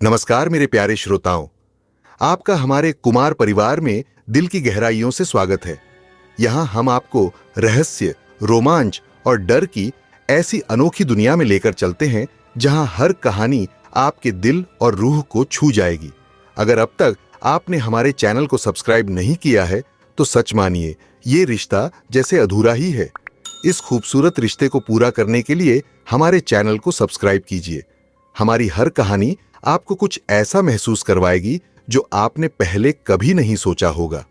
नमस्कार मेरे प्यारे श्रोताओं, आपका हमारे कुमार परिवार में दिल की गहराइयों से स्वागत है। यहाँ हम आपको रहस्य, रोमांच और डर की ऐसी अनोखी दुनिया में लेकर चलते हैं जहाँ हर कहानी आपके दिल और रूह को छू जाएगी। अगर अब तक आपने हमारे चैनल को सब्सक्राइब नहीं किया है तो सच मानिए, ये रिश्ता जैसे अधूरा ही है। इस खूबसूरत रिश्ते को पूरा करने के लिए हमारे चैनल को सब्सक्राइब कीजिए। हमारी हर कहानी आपको कुछ ऐसा महसूस करवाएगी जो आपने पहले कभी नहीं सोचा होगा।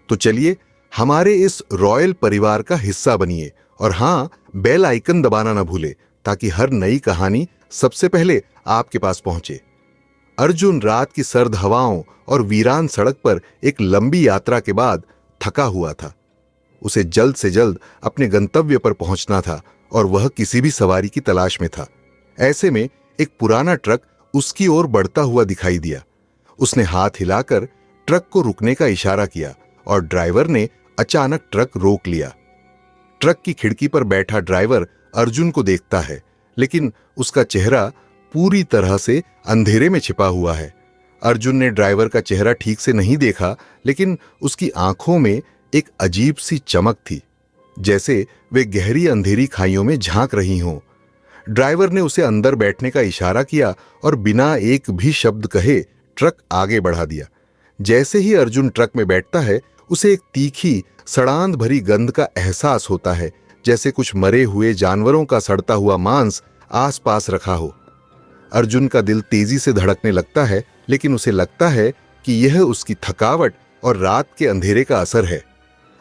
तो चलिए हमारे इस रॉयल परिवार का हिस्सा बनिए और हाँ, बेल आइकन दबाना ना भूले ताकि हर नई कहानी सबसे पहले आपके पास पहुंचे। अर्जुन रात की सर्द हवाओं और वीरान सड़क पर एक लंबी यात्रा के बाद थका हुआ था। उसे जल्द से जल्द अपने गंतव्य पर पहुंचना था और वह किसी भी सवारी की तलाश में था। ऐसे में एक पुराना ट्रक उसकी ओर बढ़ता हुआ दिखाई दिया। उसने हाथ हिलाकर ट्रक को रुकने का इशारा किया और ड्राइवर ने अचानक ट्रक रोक लिया। ट्रक की खिड़की पर बैठा ड्राइवर अर्जुन को देखता है, लेकिन उसका चेहरा पूरी तरह से अंधेरे में छिपा हुआ है। अर्जुन ने ड्राइवर का चेहरा ठीक से नहीं देखा, लेकिन उसकी आंखों में एक अजीब सी चमक थी, जैसे वे गहरी अंधेरी खाइयों में झांक रही हों। ड्राइवर ने उसे अंदर बैठने का इशारा किया और बिना एक भी शब्द कहे ट्रक आगे बढ़ा दिया। जैसे ही अर्जुन ट्रक में बैठता है, उसे एक तीखी सड़ांध भरी गंध का एहसास होता है, जैसे कुछ मरे हुए जानवरों का सड़ता हुआ मांस आसपास रखा हो। अर्जुन का दिल तेजी से धड़कने लगता है, लेकिन उसे लगता है कि यह उसकी थकावट और रात के अंधेरे का असर है।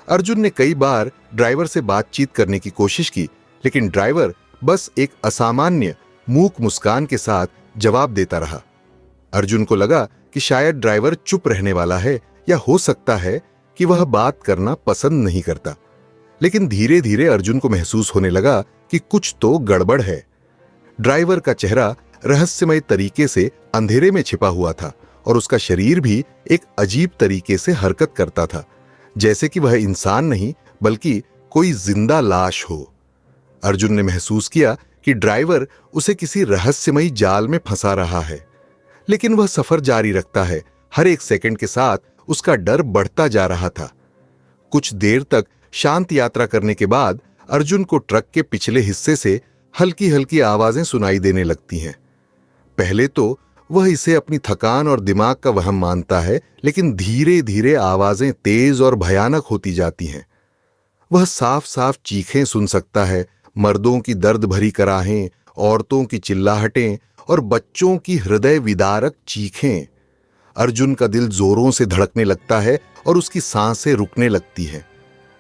अर्जुन ने कई बार ड्राइवर से बातचीत करने की कोशिश की, लेकिन ड्राइवर बस एक असामान्य मूक मुस्कान के साथ जवाब देता रहा। अर्जुन को लगा कि शायद ड्राइवर चुप रहने वाला है, या हो सकता है कि वह बात करना पसंद नहीं करता। लेकिन धीरे धीरे अर्जुन को महसूस होने लगा कि कुछ तो गड़बड़ है। ड्राइवर का चेहरा रहस्यमय तरीके से अंधेरे में छिपा हुआ था और उसका शरीर भी एक अजीब तरीके से हरकत करता था, जैसे कि वह इंसान नहीं बल्कि कोई जिंदा लाश हो। अर्जुन ने महसूस किया कि ड्राइवर उसे किसी रहस्यमयी जाल में फंसा रहा है, लेकिन वह सफर जारी रखता है। हर एक सेकंड के साथ उसका डर बढ़ता जा रहा था। कुछ देर तक शांत यात्रा करने के बाद अर्जुन को ट्रक के पिछले हिस्से से हल्की हल्की आवाजें सुनाई देने लगती हैं। पहले तो वह इसे अपनी थकान और दिमाग का वहम मानता है, लेकिन धीरे धीरे आवाजें तेज और भयानक होती जाती हैं। वह साफ साफ चीखें सुन सकता है, मर्दों की दर्द भरी कराहें, औरतों की चिल्लाहटें और बच्चों की हृदय विदारक चीखें। अर्जुन का दिल जोरों से धड़कने लगता है और उसकी सांसें रुकने लगती हैं।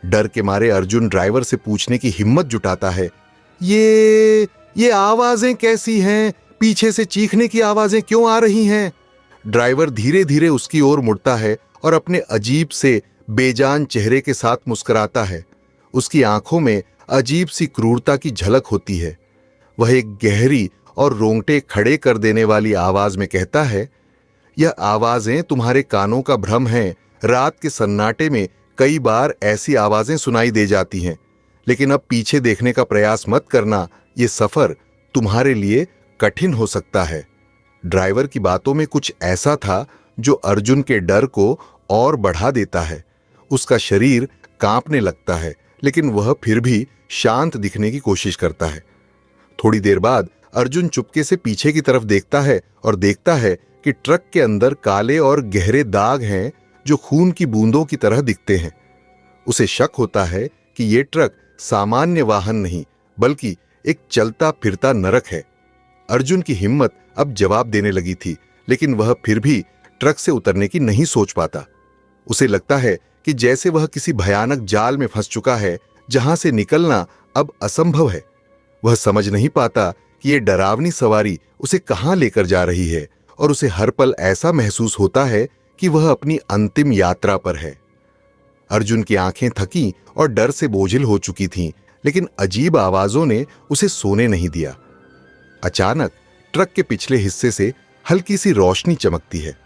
डर के मारे अर्जुन ड्राइवर से पूछने की हिम्मत जुटाता है, ये आवाजें कैसी हैं? पीछे से चीखने की आवाजें क्यों आ रही हैं? ड्राइवर धीरे धीरे उसकी ओर मुड़ता है और अपने अजीब से बेजान चेहरे के साथ मुस्कुराता है। उसकी आंखों में अजीब सी क्रूरता की झलक होती है। वह एक गहरी और रोंगटे खड़े कर देने वाली आवाज में कहता है, यह आवाजें तुम्हारे कानों का भ्रम हैं। रात के सन्नाटे में कई बार ऐसी आवाजें सुनाई दे जाती हैं, लेकिन अब पीछे देखने का प्रयास मत करना। यह सफर तुम्हारे लिए कठिन हो सकता है। ड्राइवर की बातों में कुछ ऐसा था जो अर्जुन के डर को और बढ़ा देता है। उसका शरीर कांपने लगता है, लेकिन वह फिर भी शांत दिखने की कोशिश करता है। थोड़ी देर बाद अर्जुन चुपके से पीछे की तरफ देखता है और देखता है कि ट्रक के अंदर काले और गहरे दाग हैं जो खून की बूंदों की तरह दिखते हैं। उसे शक होता है कि यह ट्रक सामान्य वाहन नहीं बल्कि एक चलता फिरता नरक है। अर्जुन की हिम्मत अब जवाब देने लगी थी, लेकिन वह फिर भी ट्रक से उतरने की नहीं सोच पाता। उसे लगता है कि जैसे वह किसी भयानक जाल में फंस चुका है, जहां से निकलना अब असंभव है। वह समझ नहीं पाता कि यह डरावनी सवारी उसे कहां लेकर जा रही है, और उसे हर पल ऐसा महसूस होता है कि वह अपनी अंतिम यात्रा पर है। अर्जुन की आंखें थकी और डर से बोझिल हो चुकी थीं, लेकिन अजीब आवाजों ने उसे सोने नहीं दिया। अचानक ट्रक के पिछले हिस्से से हल्की सी रोशनी चमकती है।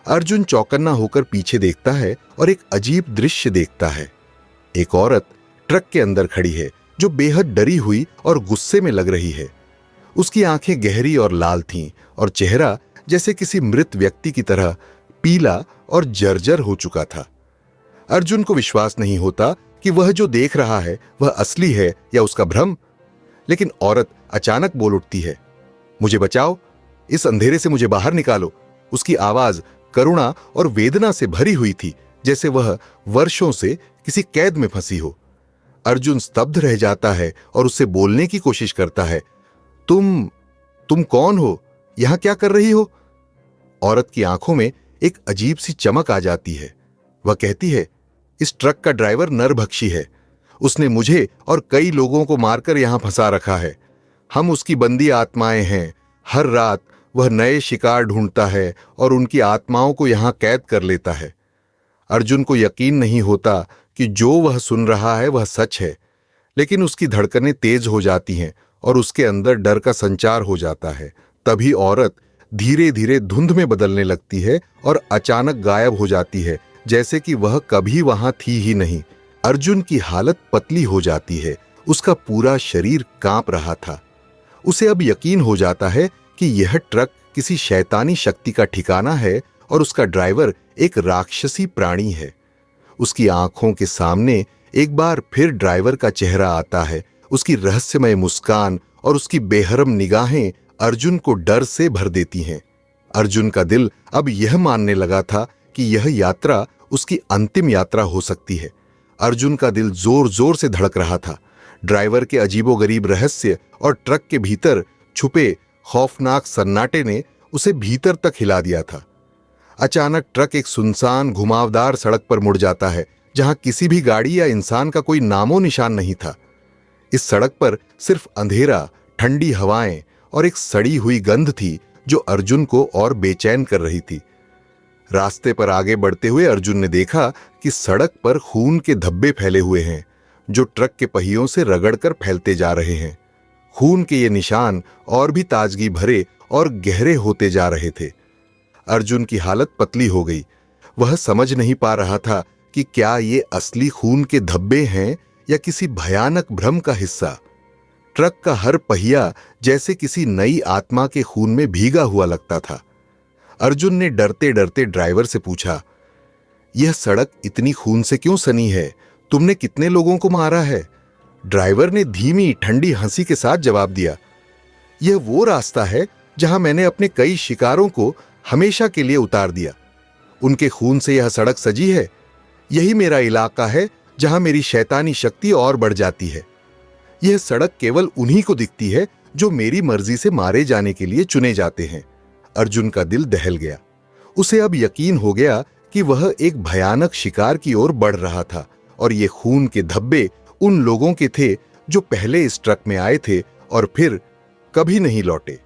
अर्जुन चौकन्ना होकर पीछे देखता है और एक अजीब दृश्य देखता है। एक औरत ट्रक के अंदर खड़ी है जो बेहद डरी हुई और गुस्से में लग रही है। उसकी आंखें गहरी और लाल थीं और चेहरा जैसे किसी मृत व्यक्ति की तरह पीला और जर्जर हो चुका था। अर्जुन को विश्वास नहीं होता कि वह जो देख रहा है वह असली है या उसका भ्रम। लेकिन औरत अचानक बोल उठती है, मुझे बचाओ, इस अंधेरे से मुझे बाहर निकालो। उसकी आवाज करुणा और वेदना से भरी हुई थी, जैसे वह वर्षों से किसी कैद में फंसी हो। अर्जुन स्तब्ध रह जाता है और उससे बोलने की कोशिश करता है, तुम कौन हो? यहां क्या कर रही हो? औरत की आंखों में एक अजीब सी चमक आ जाती है। वह कहती है, इस ट्रक का ड्राइवर नरभक्षी है। उसने मुझे और कई लोगों को मारकर यहां फंसा रखा है। हम उसकी बंदी आत्माएं हैं। हर रात वह नए शिकार ढूंढता है और उनकी आत्माओं को यहां कैद कर लेता है। अर्जुन को यकीन नहीं होता कि जो वह सुन रहा है वह सच है, लेकिन उसकी धड़कनें तेज हो जाती हैं और उसके अंदर डर का संचार हो जाता है। तभी औरत धीरे धीरे धुंध में बदलने लगती है और अचानक गायब हो जाती है, जैसे कि वह कभी वहां थी ही नहीं। अर्जुन की हालत पतली हो जाती है। उसका पूरा शरीर कांप रहा था। उसे अब यकीन हो जाता है कि यह ट्रक किसी शैतानी शक्ति का ठिकाना है और उसका ड्राइवर एक राक्षसी प्राणी है। उसकी आंखों के सामने एक बार फिर ड्राइवर का चेहरा आता है। उसकी रहस्यमय मुस्कान और उसकी बेहरम निगाहें अर्जुन को डर से भर देती हैं। अर्जुन का दिल अब यह मानने लगा था कि यह यात्रा उसकी अंतिम यात्रा हो सकती है। अर्जुन का दिल जोर जोर से धड़क रहा था। ड्राइवर के अजीबोगरीब रहस्य और ट्रक के भीतर छुपे खौफनाक सन्नाटे ने उसे भीतर तक हिला दिया था। अचानक ट्रक एक सुनसान घुमावदार सड़क पर मुड़ जाता है, जहां किसी भी गाड़ी या इंसान का कोई नामो निशान नहीं था। इस सड़क पर सिर्फ अंधेरा, ठंडी हवाएं और एक सड़ी हुई गंध थी जो अर्जुन को और बेचैन कर रही थी। रास्ते पर आगे बढ़ते हुए अर्जुन ने देखा कि सड़क पर खून के धब्बे फैले हुए हैं, जो ट्रक के पहियों से रगड़कर फैलते जा रहे हैं। खून के ये निशान और भी ताजगी भरे और गहरे होते जा रहे थे। अर्जुन की हालत पतली हो गई। वह समझ नहीं पा रहा था कि क्या ये असली खून के धब्बे हैं या किसी भयानक भ्रम का हिस्सा। ट्रक का हर पहिया जैसे किसी नई आत्मा के खून में भीगा हुआ लगता था। अर्जुन ने डरते डरते ड्राइवर से पूछा, यह सड़क इतनी खून से क्यों सनी है? तुमने कितने लोगों को मारा है? ड्राइवर ने धीमी ठंडी हंसी के साथ जवाब दिया, यह वो रास्ता है जहां मैंने अपने कई शिकारों को हमेशा के लिए उतार दिया। उनके खून से यह सड़क सजी है। यही मेरा इलाका है जहां मेरी शैतानी शक्ति और बढ़ जाती है। यह सड़क केवल उन्हीं को दिखती है जो मेरी मर्जी से मारे जाने के लिए चुने जाते हैं। अर्जुन का दिल दहल गया। उसे अब यकीन हो गया कि वह एक भयानक शिकार की ओर बढ़ रहा था और ये खून के धब्बे उन लोगों के थे जो पहले इस ट्रक में आए थे और फिर कभी नहीं लौटे।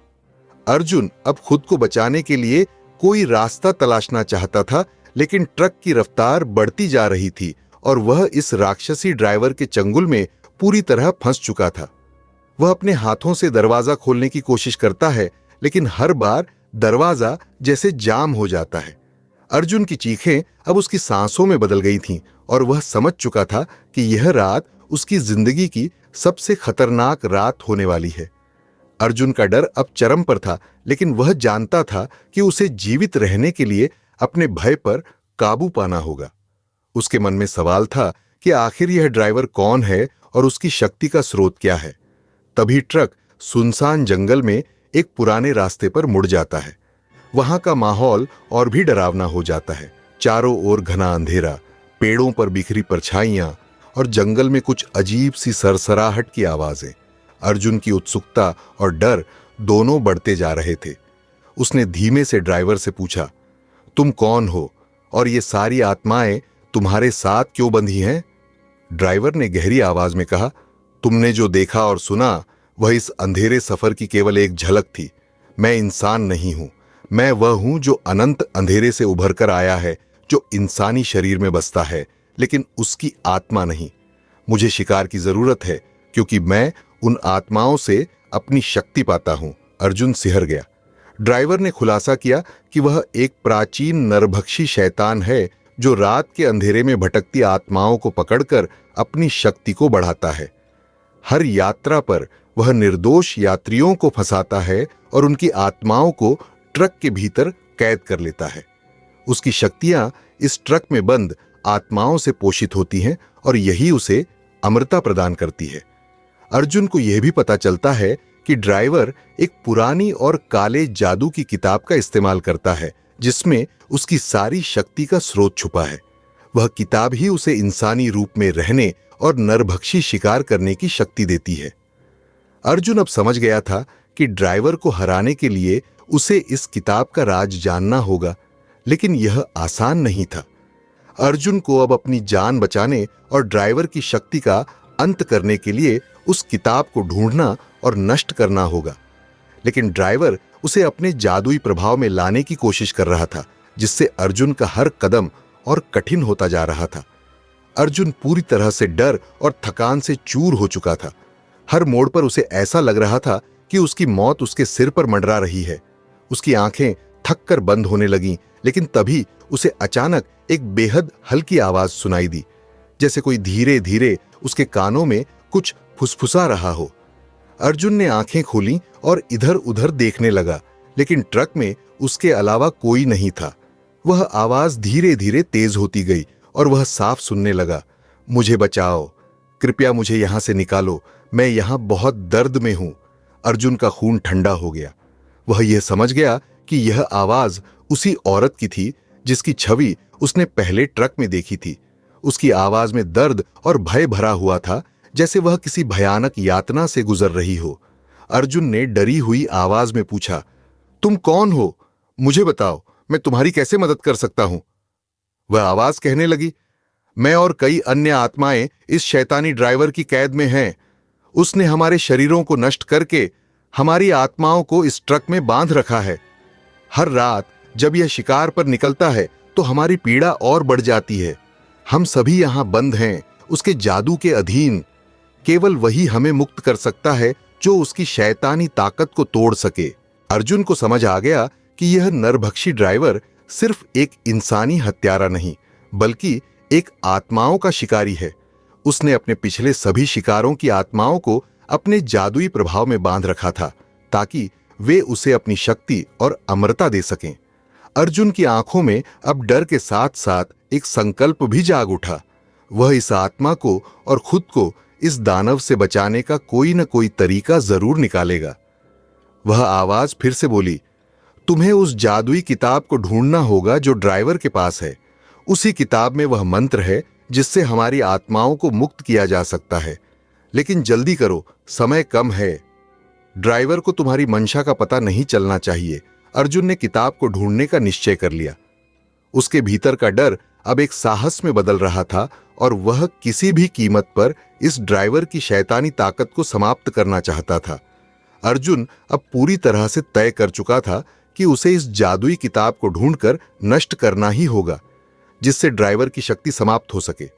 अर्जुन अब खुद को बचाने के लिए कोई रास्ता तलाशना चाहता था, लेकिन ट्रक की रफ्तार बढ़ती जा रही थी और वह इस राक्षसी ड्राइवर के चंगुल में पूरी तरह फंस चुका था। वह अपने हाथों से दरवाजा खोलने की कोशिश करता है, लेकिन हर बार दरवाजा जैसे जाम हो जाता है। अर्जुन की चीखें अब उसकी सांसों में बदल गई थीं और वह समझ चुका था कि यह रात उसकी जिंदगी की सबसे खतरनाक रात होने वाली है। अर्जुन का डर अब चरम पर था, लेकिन वह जानता था कि उसे जीवित रहने के लिए अपने भय पर काबू पाना होगा। उसके मन में सवाल था कि आखिर यह ड्राइवर कौन है और उसकी शक्ति का स्रोत क्या है। तभी ट्रक सुनसान जंगल में एक पुराने रास्ते पर मुड़ जाता है। वहां का माहौल और भी डरावना हो जाता है। चारों ओर घना अंधेरा, पेड़ों पर बिखरी परछाइयां और जंगल में कुछ अजीब सी सरसराहट की आवाजें। अर्जुन की उत्सुकता और डर दोनों बढ़ते जा रहे थे। उसने धीमे से ड्राइवर से पूछा, तुम कौन हो और ये सारी आत्माएं तुम्हारे साथ क्यों बंधी हैं? ड्राइवर ने गहरी आवाज में कहा, तुमने जो देखा और सुना वह इस अंधेरे सफर की केवल एक झलक थी। मैं इंसान नहीं हूं। मैं वह हूं जो अनंत अंधेरे से उभर कर आया है, जो इंसानी शरीर में बसता है, लेकिन उसकी आत्मा नहीं। मुझे शिकार की जरूरत है क्योंकि मैं उन आत्माओं से अपनी शक्ति पाता हूं। अर्जुन सिहर गया। ड्राइवर ने खुलासा किया कि वह एक प्राचीन नरभक्षी शैतान है जो रात के अंधेरे में भटकती आत्माओं को पकड़कर अपनी शक्ति को बढ़ाता है। हर यात्रा पर वह निर्दोष यात्रियों को फंसाता है और उनकी आत्माओं को ट्रक के भीतर कैद कर लेता है। उसकी शक्तियां इस ट्रक में बंद आत्माओं से पोषित होती हैं और यही उसे अमरता प्रदान करती है। अर्जुन को यह भी पता चलता है कि ड्राइवर एक पुरानी और काले जादू की किताब का इस्तेमाल करता है जिसमें उसकी सारी शक्ति का स्रोत छुपा है। वह किताब ही उसे इंसानी रूप में रहने और नरभक्षी शिकार करने की शक्ति देती है। अर्जुन अब समझ गया था कि ड्राइवर को हराने के लिए उसे इस किताब का राज जानना होगा, लेकिन यह आसान नहीं था। अर्जुन को अब अपनी जान बचाने और ड्राइवर की शक्ति का अंत करने के लिए उस किताब को ढूंढना और नष्ट करना होगा। लेकिन ड्राइवर उसे अपने जादुई प्रभाव में लाने की कोशिश कर रहा था, जिससे अर्जुन का हर कदम और कठिन होता जा रहा था। अर्जुन पूरी तरह से डर और थकान से चूर हो चुका था। हर मोड़ पर उसे ऐसा लग रहा था कि उसकी मौत उसके सिर पर मंडरा रही है। उसकी आंखें थक कर बंद होने लगीं, लेकिन तभी उसे अचानक एक बेहद हल्की आवाज सुनाई दी, जैसे कोई धीरे धीरे उसके कानों में कुछ फुसफुसा रहा हो। अर्जुन ने आंखें खोलीं और इधर उधर देखने लगा, लेकिन ट्रक में उसके अलावा कोई नहीं था। वह आवाज धीरे धीरे तेज होती गई और वह साफ सुनने लगा, मुझे बचाओ, कृपया मुझे यहां से निकालो, मैं यहां बहुत दर्द में हूं। अर्जुन का खून ठंडा हो गया। वह यह समझ गया कि यह आवाज उसी औरत की थी जिसकी छवि उसने पहले ट्रक में देखी थी। उसकी आवाज में दर्द और भय भरा हुआ था, जैसे वह किसी भयानक यातना से गुजर रही हो। अर्जुन ने डरी हुई आवाज में पूछा, तुम कौन हो? मुझे बताओ, मैं तुम्हारी कैसे मदद कर सकता हूं? वह आवाज कहने लगी, मैं और कई अन्य आत्माएं इस शैतानी ड्राइवर की कैद में हैं। उसने हमारे शरीरों को नष्ट करके हमारी आत्माओं को इस ट्रक में बांध रखा है। हर रात जब यह शिकार पर निकलता है तो हमारी पीड़ा और बढ़ जाती है। हम सभी यहां बंद हैं, उसके जादू के अधीन। केवल वही हमें मुक्त कर सकता है जो उसकी शैतानी ताकत को तोड़ सके। अर्जुन को समझ आ गया कि यह नरभक्षी ड्राइवर सिर्फ एक इंसानी हत्यारा नहीं, बल्कि एक आत्माओं का शिकारी है। उसने अपने पिछले सभी शिकारों की आत्माओं को अपने जादुई प्रभाव में बांध रखा था, ताकि वे उसे अपनी शक्ति और अमरता दे सकें। अर्जुन की आंखों में अब डर के साथ साथ एक संकल्प भी जाग उठा। वह इस आत्मा को और खुद को इस दानव से बचाने का कोई न कोई तरीका जरूर निकालेगा। वह आवाज फिर से बोली, तुम्हें उस जादुई किताब को ढूंढना होगा जो ड्राइवर के पास है। उसी किताब में वह मंत्र है जिससे हमारी आत्माओं को मुक्त किया जा सकता है। लेकिन जल्दी करो, समय कम है। ड्राइवर को तुम्हारी मंशा का पता नहीं चलना चाहिए। अर्जुन ने किताब को ढूंढने का निश्चय कर लिया। उसके भीतर का डर अब एक साहस में बदल रहा था और वह किसी भी कीमत पर इस ड्राइवर की शैतानी ताकत को समाप्त करना चाहता था। अर्जुन अब पूरी तरह से तय कर चुका था कि उसे इस जादुई किताब को ढूंढकर नष्ट करना ही होगा, जिससे ड्राइवर की शक्ति समाप्त हो सके।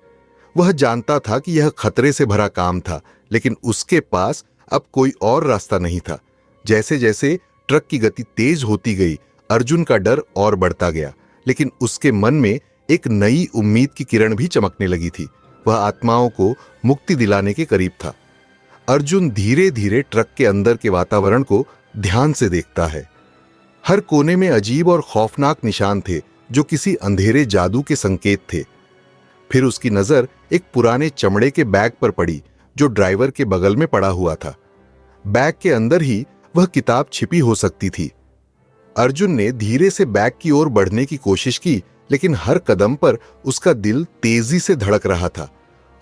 वह जानता था कि यह खतरे से भरा काम था, लेकिन उसके पास अब कोई और रास्ता नहीं था। जैसे जैसे ट्रक की गति तेज होती गई, अर्जुन का डर और बढ़ता गया, लेकिन उसके मन में एक नई उम्मीद की किरण भी चमकने लगी थी। वह आत्माओं को मुक्ति दिलाने के करीब था। अर्जुन धीरे धीरे ट्रक के अंदर के वातावरण को ध्यान से देखता है। हर कोने में अजीब और खौफनाक निशान थे जो किसी अंधेरे जादू के संकेत थे। फिर उसकी नजर एक पुराने चमड़े के बैग पर पड़ी जो ड्राइवर के बगल में पड़ा हुआ था। बैग के अंदर ही वह किताब छिपी हो सकती थी। अर्जुन ने धीरे से बैग की ओर बढ़ने की कोशिश की, लेकिन हर कदम पर उसका दिल तेजी से धड़क रहा था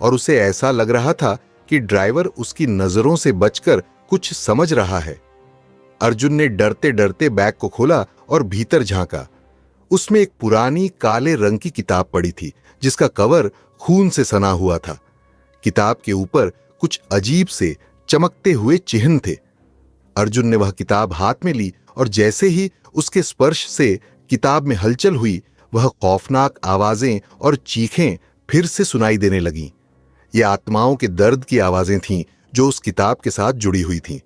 और उसे ऐसा लग रहा था कि ड्राइवर उसकी नजरों से बचकर कुछ समझ रहा है। अर्जुन ने डरते डरते बैग को खोला और भीतर झांका। उसमें एक पुरानी काले रंग की किताब पड़ी थी जिसका कवर खून से सना हुआ था। किताब के ऊपर कुछ अजीब से चमकते हुए चिन्ह थे। अर्जुन ने वह किताब हाथ में ली और जैसे ही उसके स्पर्श से किताब में हलचल हुई, वह खौफनाक आवाजें और चीखें फिर से सुनाई देने लगीं। ये आत्माओं के दर्द की आवाजें थीं जो उस किताब के साथ जुड़ी हुई थीं।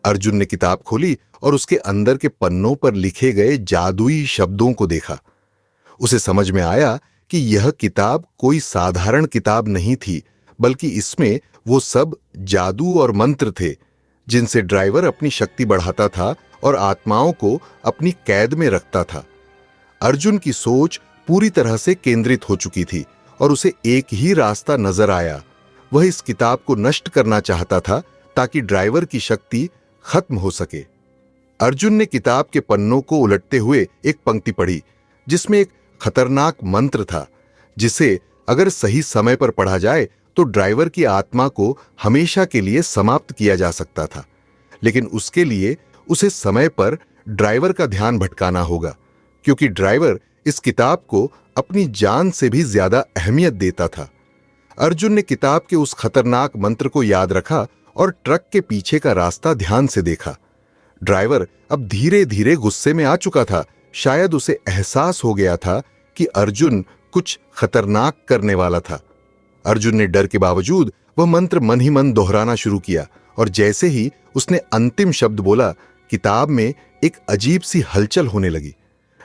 अर्जुन ने किताब खोली और उसके अंदर के पन्नों पर लिखे गए जादुई शब्दों को देखा। उसे समझ में आया कि यह किताब कोई साधारण किताब नहीं थी, बल्कि इसमें वो सब जादू और मंत्र थे जिनसे ड्राइवर अपनी शक्ति बढ़ाता था और आत्माओं को अपनी कैद में रखता था। अर्जुन की सोच पूरी तरह से केंद्रित हो चुकी थी और उसे एक ही रास्ता नजर आया। वह इस किताब को नष्ट करना चाहता था ताकि ड्राइवर की शक्ति खत्म हो सके। अर्जुन ने किताब के पन्नों को उलटते हुए एक पंक्ति पढ़ी जिसमें एक खतरनाक मंत्र था, जिसे अगर सही समय पर पढ़ा जाए तो ड्राइवर की आत्मा को हमेशा के लिए समाप्त किया जा सकता था। लेकिन उसके लिए उसे समय पर ड्राइवर का ध्यान भटकाना होगा, क्योंकि ड्राइवर इस किताब को अपनी जान से भी ज्यादा अहमियत देता था। अर्जुन ने किताब के उस खतरनाक मंत्र को याद रखा और ट्रक के पीछे का रास्ता ध्यान से देखा। ड्राइवर अब धीरे धीरे गुस्से में आ चुका था। शायद उसे एहसास हो गया था कि अर्जुन कुछ खतरनाक करने वाला था। अर्जुन ने डर के बावजूद वह मंत्र मन ही मन दोहराना शुरू किया और जैसे ही उसने अंतिम शब्द बोला, किताब में एक अजीब सी हलचल होने लगी।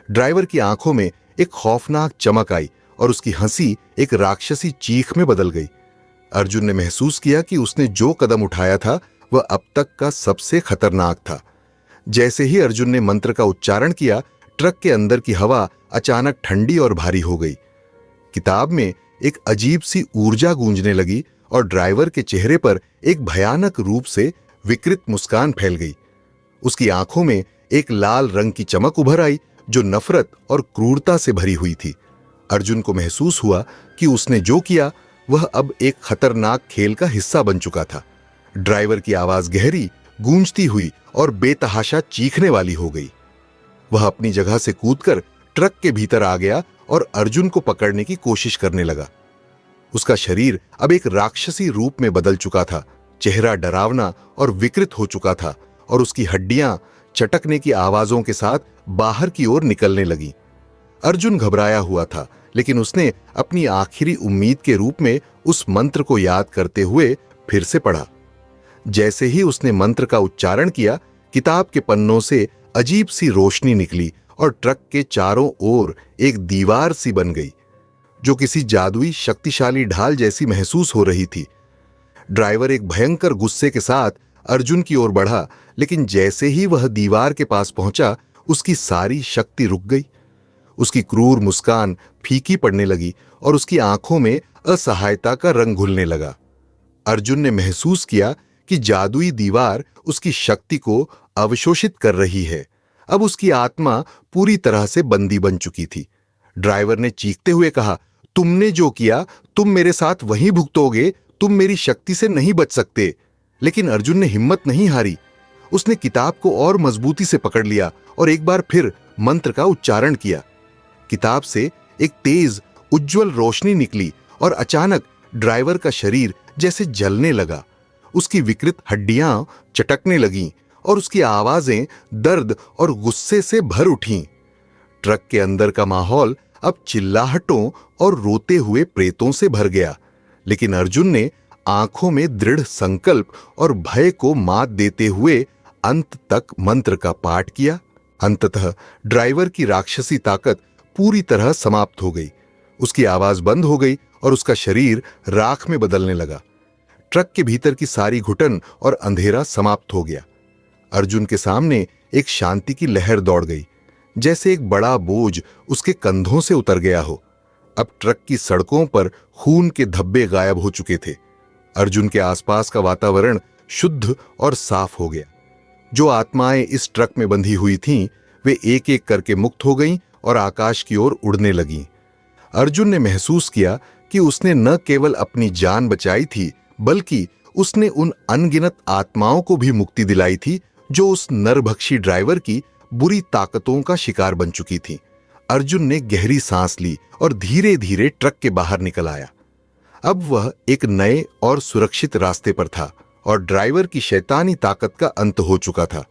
ड्राइवर की आंखों में एक खौफनाक चमक आई और उसकी हंसी एक राक्षसी चीख में बदल गई। अर्जुन ने महसूस किया कि उसने जो कदम उठाया था वह अब तक का सबसे खतरनाक था। जैसे ही अर्जुन ने मंत्र का उच्चारण किया, ट्रक के अंदर की हवा अचानक ठंडी और भारी हो गई। किताब में एक अजीब सी ऊर्जा गूंजने लगी और ड्राइवर के चेहरे पर एक भयानक रूप से विकृत मुस्कान फैल गई। उसकी आंखों में एक लाल रंग की चमक उभर आई जो नफरत और क्रूरता से भरी हुई थी। अर्जुन को महसूस हुआ कि उसने जो किया वह अब एक खतरनाक खेल का हिस्सा बन चुका था। ड्राइवर की आवाज गहरी, गूंजती हुई और बेतहाशा चीखने वाली हो गई। वह अपनी जगह से कूदकर ट्रक के भीतर आ गया और अर्जुन को पकड़ने की कोशिश करने लगा। उसका शरीर अब एक राक्षसी रूप में बदल चुका था। चेहरा डरावना और विकृत हो चुका था और उसकी हड्डियां चटकने की आवाजों के साथ बाहर की ओर निकलने लगी। अर्जुन घबराया हुआ था, लेकिन उसने अपनी आखिरी उम्मीद के रूप में उस मंत्र को याद करते हुए फिर से पढ़ा। जैसे ही उसने मंत्र का उच्चारण किया, किताब के पन्नों से अजीब सी रोशनी निकली और ट्रक के चारों ओर एक दीवार सी बन गई जो किसी जादुई शक्तिशाली ढाल जैसी महसूस हो रही थी। ड्राइवर एक भयंकर गुस्से के साथ अर्जुन की ओर बढ़ा, लेकिन जैसे ही वह दीवार के पास पहुंचा, उसकी सारी शक्ति रुक गई। उसकी क्रूर मुस्कान फीकी पड़ने लगी और उसकी आंखों में असहायता का रंग घुलने लगा। अर्जुन ने महसूस किया कि जादुई दीवार उसकी शक्ति को अवशोषित कर रही है। अब उसकी आत्मा पूरी तरह से बंदी बन चुकी थी। ड्राइवर ने चीखते हुए कहा, तुमने जो किया तुम मेरे साथ वहीं भुगतोगे, तुम मेरी शक्ति से नहीं बच सकते। लेकिन अर्जुन ने हिम्मत नहीं हारी। उसने किताब को और मजबूती से पकड़ लिया और एक बार फिर मंत्र का उच्चारण किया। किताब से एक तेज उज्जवल रोशनी निकली और अचानक ड्राइवर का शरीर जैसे जलने लगा। उसकी विकृत हड्डियां चटकने लगीं और उसकी आवाजें दर्द और गुस्से से भर उठीं। ट्रक के अंदर का माहौल अब चिल्लाहटों और रोते हुए प्रेतों से भर गया, लेकिन अर्जुन ने आंखों में दृढ़ संकल्प और भय को मात देते हुए अंत तक मंत्र का पाठ किया। अंततः ड्राइवर की राक्षसी ताकत पूरी तरह समाप्त हो गई। उसकी आवाज बंद हो गई और उसका शरीर राख में बदलने लगा। ट्रक के भीतर की सारी घुटन और अंधेरा समाप्त हो गया। अर्जुन के सामने एक शांति की लहर दौड़ गई, जैसे एक बड़ा बोझ उसके कंधों से उतर गया हो। अब ट्रक की सड़कों पर खून के धब्बे गायब हो चुके थे। अर्जुन के आसपास का वातावरण शुद्ध और साफ हो गया। जो आत्माएं इस ट्रक में बंधी हुई थीं, वे एक एक करके मुक्त हो गईं और आकाश की ओर उड़ने लगीं। अर्जुन ने महसूस किया कि उसने न केवल अपनी जान बचाई थी, बल्कि उसने उन अनगिनत आत्माओं को भी मुक्ति दिलाई थी जो उस नरभक्षी ड्राइवर की बुरी ताकतों का शिकार बन चुकी थी। अर्जुन ने गहरी सांस ली और धीरे धीरे ट्रक के बाहर निकल आया। अब वह एक नए और सुरक्षित रास्ते पर था और ड्राइवर की शैतानी ताकत का अंत हो चुका था।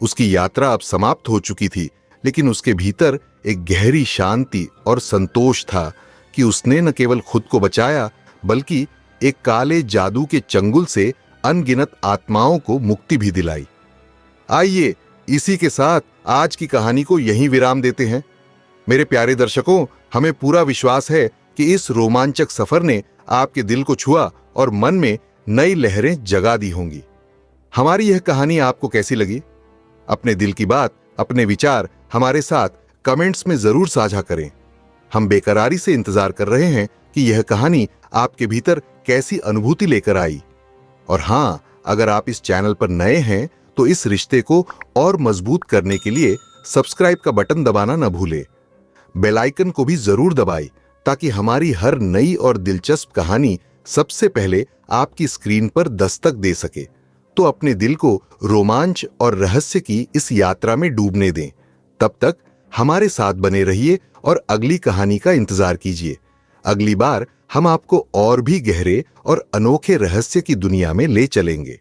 उसकी यात्रा अब समाप्त हो चुकी थी, लेकिन उसके भीतर एक गहरी शांति और संतोष था कि उसने न केवल खुद को बचाया, बल्कि एक काले जादू के चंगुल से अनगिनत आत्माओं को मुक्ति भी दिलाई। आइए इसी के साथ आज की कहानी को यहीं विराम देते हैं। मेरे प्यारे दर्शकों, हमें पूरा विश्वास है कि इस रोमांचक सफर ने आपके दिल को छुआ और मन में नई लहरें जगा दी होंगी। हमारी यह कहानी आपको कैसी लगी? अपने दिल की बात, अपने विचार हमारे साथ कमेंट्स में जरूर साझा करें। हम बेकरारी से इंतजार कर रहे हैं कि यह कहानी आपके भीतर कैसी अनुभूति लेकर आई। और हां, अगर आप इस चैनल पर नए हैं तो इस रिश्ते को और मजबूत करने के लिए सब्सक्राइब का बटन दबाना न भूलें। बेल आइकन को भी जरूर दबाएं ताकि हमारी हर नई और दिलचस्प कहानी सबसे पहले आपकी स्क्रीन पर दस्तक दे सके। तो अपने दिल को रोमांच और रहस्य की इस यात्रा में डूबने दें। तब तक हमारे साथ बने रहिए और अगली कहानी का इंतजार कीजिए। अगली बार हम आपको और भी गहरे और अनोखे रहस्य की दुनिया में ले चलेंगे।